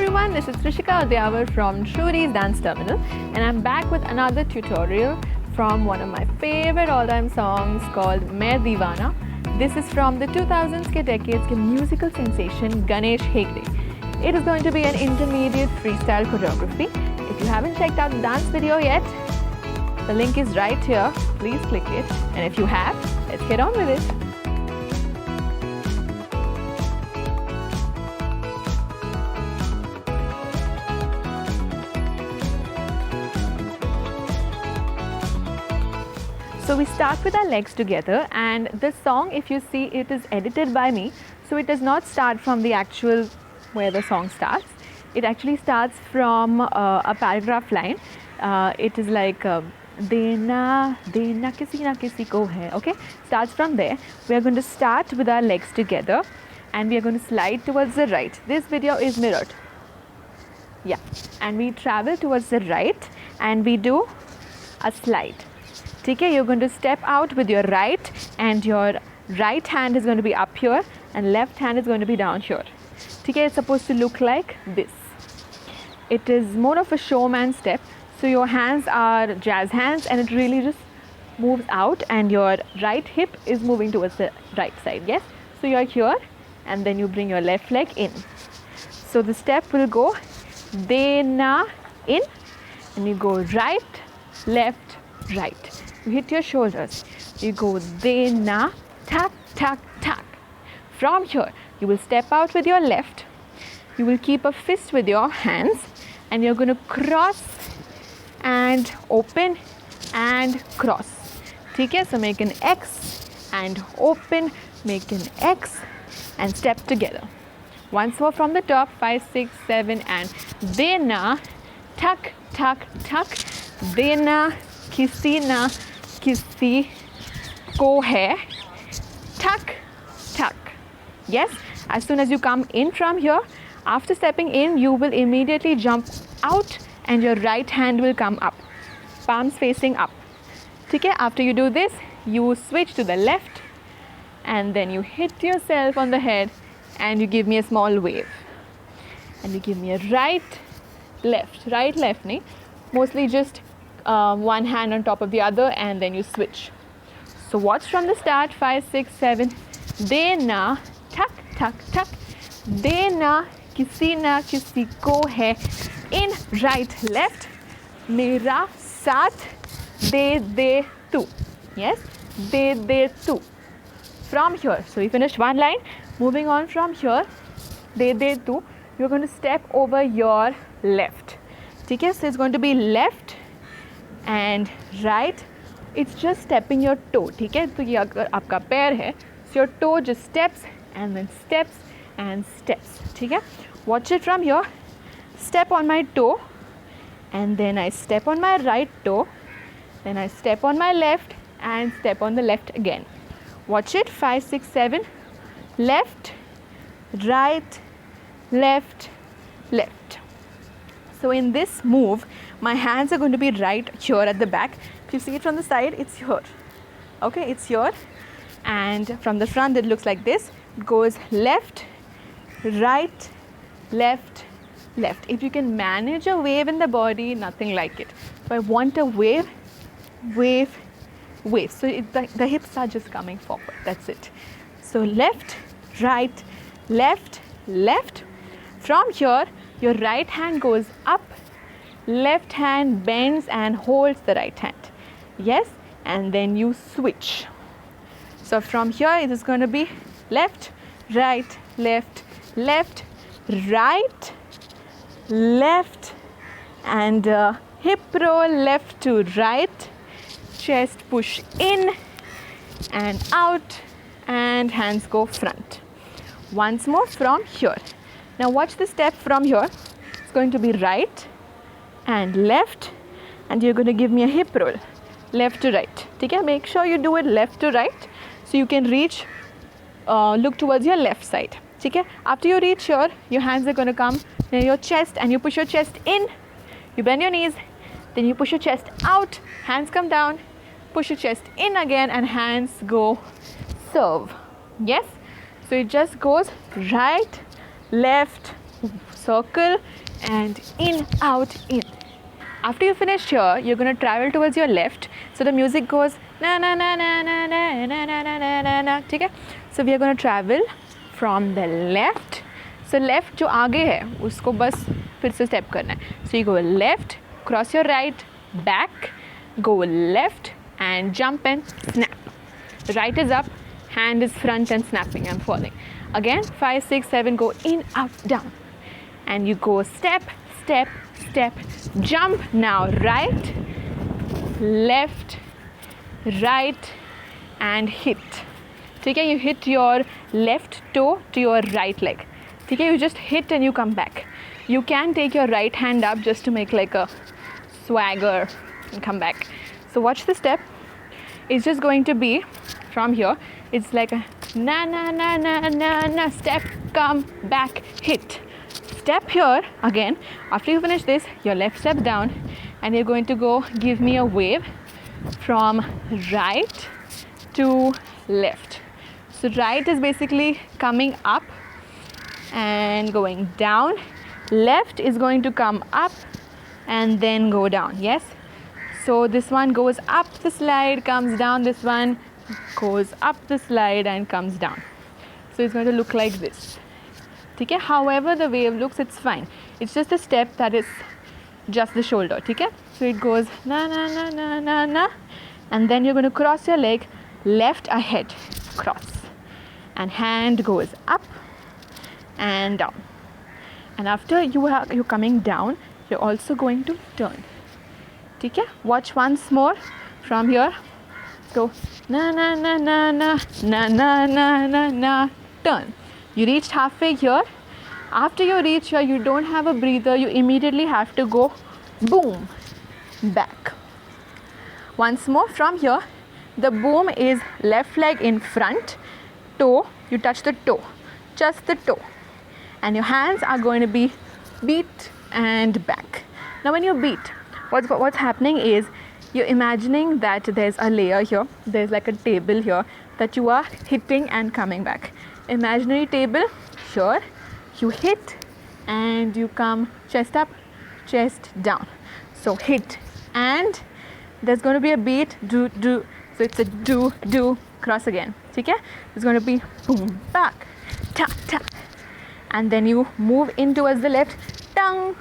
everyone, this is Trishika Adyawar from Shuri's Dance Terminal, and I'm back with another tutorial from one of my favorite all-time songs called Main Deewana. This is from the 2000s ke decades ke musical sensation Ganesh Hegde. It is going to be an intermediate freestyle choreography. If you haven't checked out the dance video yet, the link is right here. Please click it, and if you have, let's get on with it. So we start with our legs together, and this song, if you see, it is edited by me, so it does not start from the actual where the song starts. It actually starts from a paragraph line. It is like dena kisi na kisi ko hai, okay? Starts from there. We are going to start with our legs together, and we are going to slide towards the right. This video is mirrored. Yeah, and we travel towards the right, and we do a slide. Okay, you're going to step out with your right, and your right hand is going to be up here and left hand is going to be down here. Okay, it's supposed to look like this. It is more of a showman step. So your hands are jazz hands, and it really just moves out, and your right hip is moving towards the right side. Yes, so you're here, and then you bring your left leg in. So the step will go dena in, and you go right, left, right. You hit your shoulders. You go dena, tak, tak, tak. From here, you will step out with your left. You will keep a fist with your hands, and you're going to cross and open and cross. Okay, so make an X and open, make an X and step together. Once more from the top, 5, 6, 7, and dena, tak, tak, tak. Dena, kisi na kisi ko hai, tak, tak. Yes, as soon as you come in from here, after stepping in, you will immediately jump out, and your right hand will come up, palms facing up. Okay, after you do this, you switch to the left, and then you hit yourself on the head, and you give me a small wave, and you give me a right left, nahi, mostly just one hand on top of the other, and then you switch. So watch from the start, 5, 6, 7. Dena, tak, tak, tak. Dena, kisi na kisi ko hai. In, right, left. Mera saath de tu. Yes, de tu. From here, so we finished one line. Moving on from here, de tu. You're going to step over your left. Okay, so it's going to be left and right. It's just stepping your toe. Okay, so ये अगर आपका पैर है, so your toe just steps and then steps and steps. Okay, watch it from here. Step on my toe, and then I step on my right toe, then I step on my left and step on the left again. Watch it, 5, 6, 7. Left, right, left, left. So in this move, my hands are going to be right here at the back. If you see it from the side, it's here. Okay, it's here. And from the front, it looks like this. It goes left, right, left, left. If you can manage a wave in the body, nothing like it. If I want a wave, wave, wave. So the hips are just coming forward. That's it. So left, right, left, left. From here, your right hand goes up, left hand bends and holds the right hand. Yes, and then you switch. So from here, it is going to be left, right, left, left, right, left, and hip roll left to right, chest push in and out, and hands go front. Once more from here. Now watch the step from here. It's going to be right and left, and you're going to give me a hip roll left to right. Okay, make sure you do it left to right so you can reach, look towards your left side. Okay, after you reach here, your hands are going to come near your chest, and you push your chest in, you bend your knees, then you push your chest out, hands come down, push your chest in again, and hands go serve. Yes, so it just goes right, left, circle and in, out, in. After you finish here, you're going to travel towards your left. So the music goes na na na na na na na na na na na na. ठीक है? So we are going to travel from the left. So left जो आगे है उसको बस फिर से step करना है. So you go left, cross your right, back, go left and jump and snap. Right is up, hand is front and snapping. I'm falling. Again 5, 6, 7, go in, up, down. And you go step, step, step, jump. Now right, left, right and hit. ठीक है? You hit your left toe to your right leg. ठीक है? You just hit and you come back. You can take your right hand up just to make like a swagger and come back. So watch the step. It's just going to be from here. It's like a na na na na na na, step, come back, hit. Step here again. After you finish this, your left step down and you're going to go give me a wave from right to left. So right is basically coming up and going down. Left is going to come up and then go down. Yes? So this one goes up the slide, comes down. This one goes up the slide and comes down. So it's going to look like this. Okay? However the wave looks, it's fine. It's just a step that is just the shoulder. Okay? So it goes na na na na na na, and then you're going to cross your leg left ahead, cross, and hand goes up and down. And after you're coming down, you're also going to turn. Okay? Watch once more from here. Go na na na na na na na na na na, turn. You reached halfway here. After you reach here, you don't have a breather. You immediately have to go boom, back. Once more from here. The boom is left leg in front, toe, you touch the toe, just the toe. And your hands are going to be beat and back. Now when you beat, what's happening is you're imagining that there's a layer here, there's like a table here that you are hitting and coming back. Imaginary table, here, you hit and you come chest up, chest down. So hit and there's going to be a beat, do, do. So it's a do, do, cross again. Okay? It's going to be boom, back, ta, ta. And then you move in towards the left, tongue.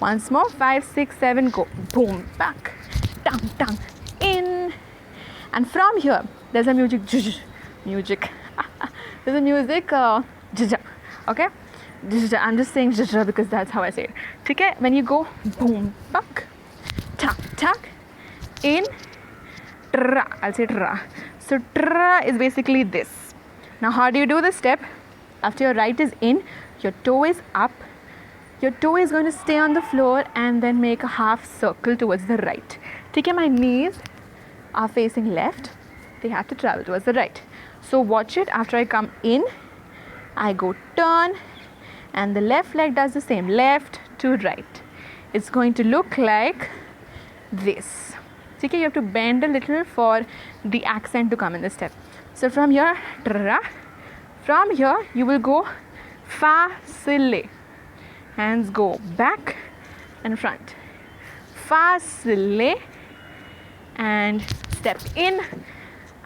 Once more, 5, 6, 7, go. Boom, back, tongue, tongue, in. And from here, there's a music, music. There's a music, okay? I'm just saying because that's how I say it. Okay? When you go boom, back, tuck, tuck, in, tra, I'll say tra. So tra is basically this. Now how do you do this step? After your right is in, your toe is up, your toe is going to stay on the floor and then make a half circle towards the right. Okay, my knees are facing left, they have to travel towards the right. So watch it. After I come in, I go turn and the left leg does the same, left to right. It's going to look like this. Okay, you have to bend a little for the accent to come in the step. So from here, tra, from here you will go facile. Hands go back and front. Facile and step in,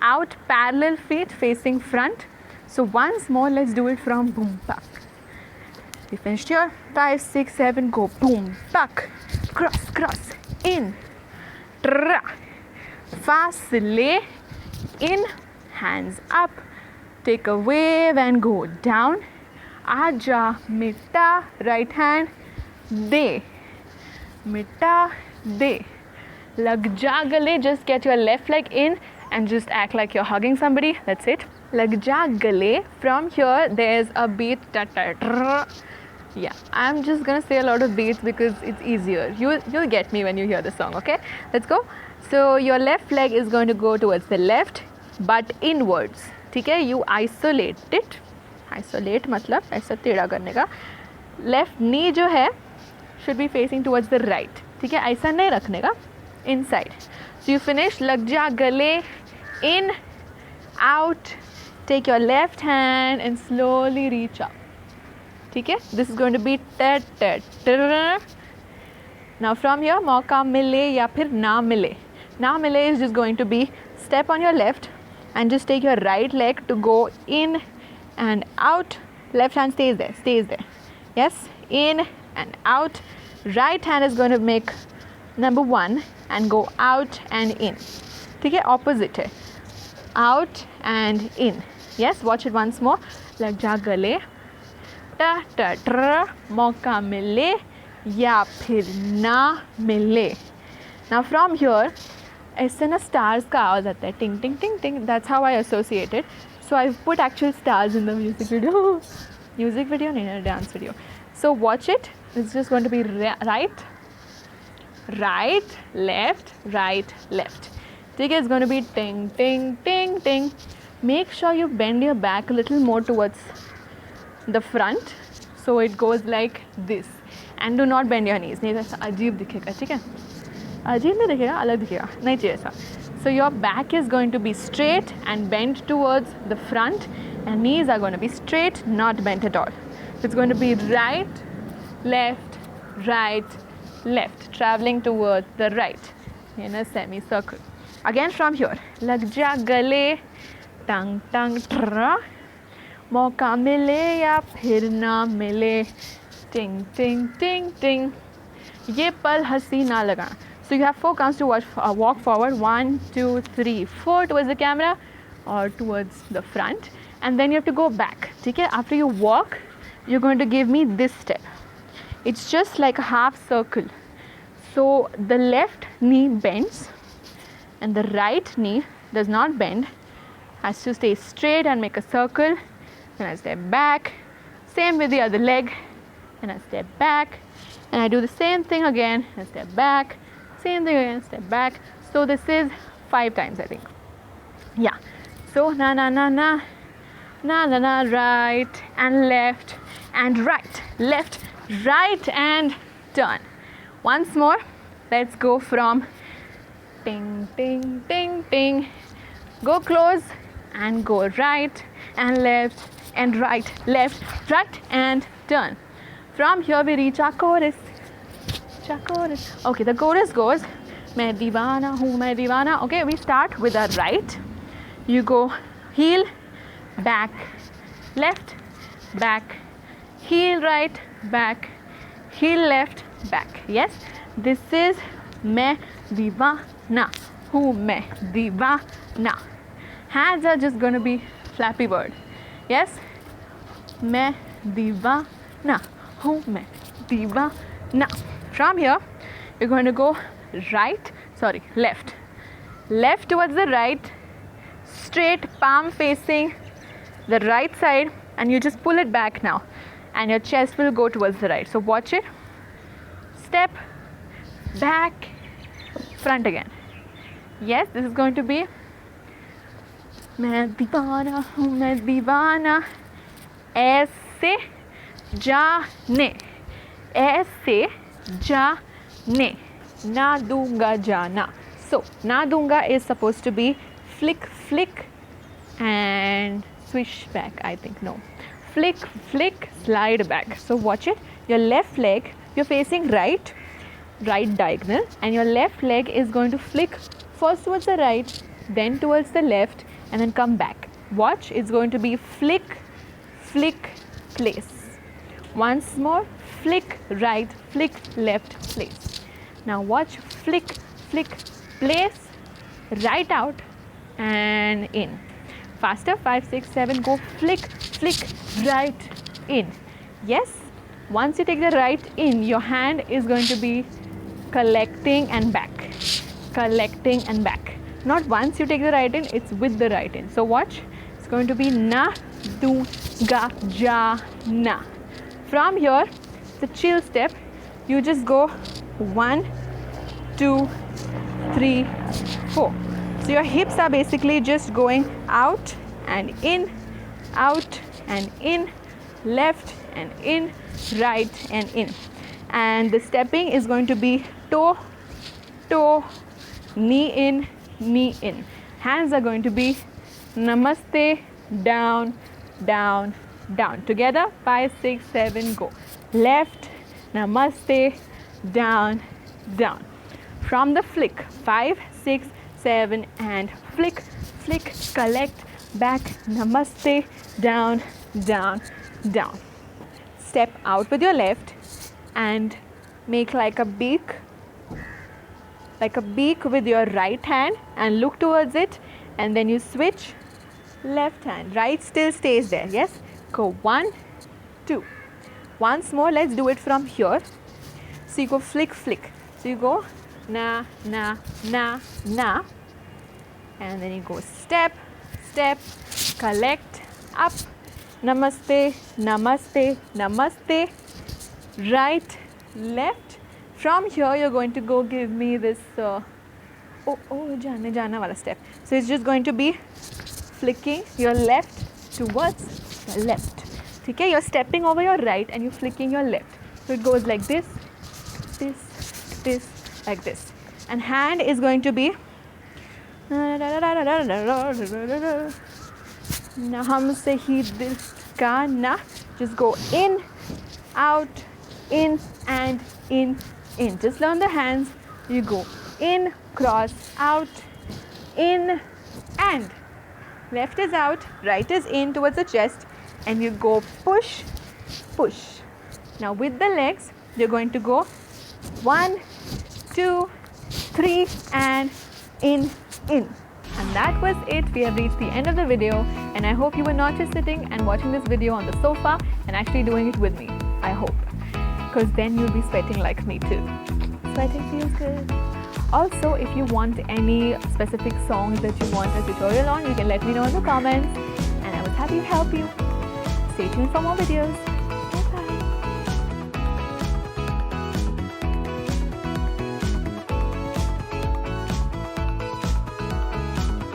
out, parallel feet facing front. So once more, let's do it from boom, back. We finished here. 5, 6, 7, go boom, back, cross, cross, in, tra, facile, in, hands up, take a wave and go down. Aja, mita, right hand, de, mita, de. Lag ja gale, just get your left leg in and just act like you're hugging somebody. That's it. Lag ja gale. From here, there's a beat. Yeah, I'm just gonna say a lot of beats because it's easier. You'll get me when you hear the song. Okay, let's go. So your left leg is going to go towards the left, but inwards. Okay, you isolate it. Isolate मतलब ऐसा टेढ़ा करने का. Left knee जो है should be facing towards the right. ठीक है, ऐसा नहीं रखने का. Inside. So you finish. लग जा गले. In, out. Take your left hand and slowly reach up. ठीक है. This is going to be ta. Now from here, मौका मिले या फिर ना मिले. ना मिले is just going to be step on your left and just take your right leg to go in and out. Left hand stays there. Yes, in and out. Right hand is going to make number 1 and go out and in. ठीक है, opposite है. Out and in. Yes, watch it once more. लग जा गले. टा टा ट्र. मौका मिले या फिर ना मिले. Now from here, ऐसे ना stars का आवाज़ आता है. Ting ting ting ting. That's how I associate it. So I've put actual stars in the music video. Music video, no, dance video. So watch it. It's just going to be right, left, right, left. Okay, it's going to be ting, ting, ting, ting. Make sure you bend your back a little more towards the front, so it goes like this. And do not bend your knees. नहीं ऐसा अजीब दिखेगा, ठीक है? अजीब नहीं दिखेगा, अलग दिखेगा, नहीं चाहिए ऐसा. So your back is going to be straight and bent towards the front, and knees are going to be straight, not bent at all. So it's going to be right, left, traveling towards the right in a semicircle. Again from here, lag ja gale, tang tang tra, mauka mile ya phir na mile, ting ting ting ting. Ye pal हंसी ना लगाना. So you have 4 counts to walk forward. 1, 2, 3, 4 towards the camera or towards the front, and then you have to go back. Okay? After you walk, you're going to give me this step. It's just like a half circle. So the left knee bends and the right knee does not bend. Has to stay straight and make a circle. Then I step back. Same with the other leg. And I step back. And I do the same thing again. I step back. Same thing again, step back. So this is 5 times, I think. Yeah. So na na na na, na na na, right and left and right, left, right and turn. Once more. Let's go from ting ting ting ting. Go close and go right and left and right, left, right and turn. From here we reach our chorus. Okay, the chorus goes मैं दीवाना हूँ मैं दीवाना. Okay, we start with our right. You go heel, back, left, back, heel right, back, heel left, back. Yes, this is मैं दीवाना हूँ मैं दीवाना. Hands are just going to be flappy bird. Yes, मैं दीवाना हूँ मैं दीवाना. From here, you're going to go left towards the right, straight, palm facing the right side, and you just pull it back now, and your chest will go towards the right. So watch it. Step, back, front again. Yes, this is going to be मैं दीवाना हूँ मैं दीवाना. ऐसे जाने, ऐसे जाने, ना दूंगा जाना. So ना दूंगा is supposed to be flick flick and swish back. I think no, flick flick slide back. So watch it. Your left leg, you're facing right diagonal, and your left leg is going to flick first towards the right, then towards the left, and then come back. Watch, it's going to be flick flick place. Once more, flick right, flick left, place. Now watch, flick, flick, place, right out and in. Faster, 5, 6, 7, go flick, flick, right, in. Yes, once you take the right in, your hand is going to be collecting and back, collecting and back. Not once you take the right in, it's with the right in. So watch, it's going to be na, du, ga, ja, na. From here, the chill step, you just go 1, 2, 3, 4. So your hips are basically just going out and in, left and in, right and in. And the stepping is going to be toe, toe, knee in, knee in. Hands are going to be namaste, down, down, down. Together, 5, 6, 7, go. Left, namaste, down, down. From the flick, 5, 6, 7, and flick, flick, collect, back, namaste, down, down, down. Step out with your left and make like a beak with your right hand and look towards it, and then you switch left hand. Right still stays there. Yes, go 1, 2. Once more, let's do it from here. So you go flick, flick. So you go na, na, na, na, and then you go step, step, collect, up, namaste, namaste, namaste, right, left. From here, you're going to go give me this jaane jana wala step. So it's just going to be flicking your left towards the left. Okay, you're stepping over your right and you're flicking your left. So it goes like this, this, this, like this. And hand is going to be na humse hi dil ka na. Just go in, out, in and in, in. Just learn the hands. You go in, cross, out, in and. Left is out, right is in towards the chest, and you go push, push. Now with the legs, you're going to go 1, 2, 3 and in, in. And that was it. We have reached the end of the video, and I hope you were not just sitting and watching this video on the sofa and actually doing it with me. I hope, because then you'll be sweating like me too. Sweating feels good. Also, if you want any specific songs that you want a tutorial on, you can let me know in the comments and I was happy to help you. Stay tuned for more videos.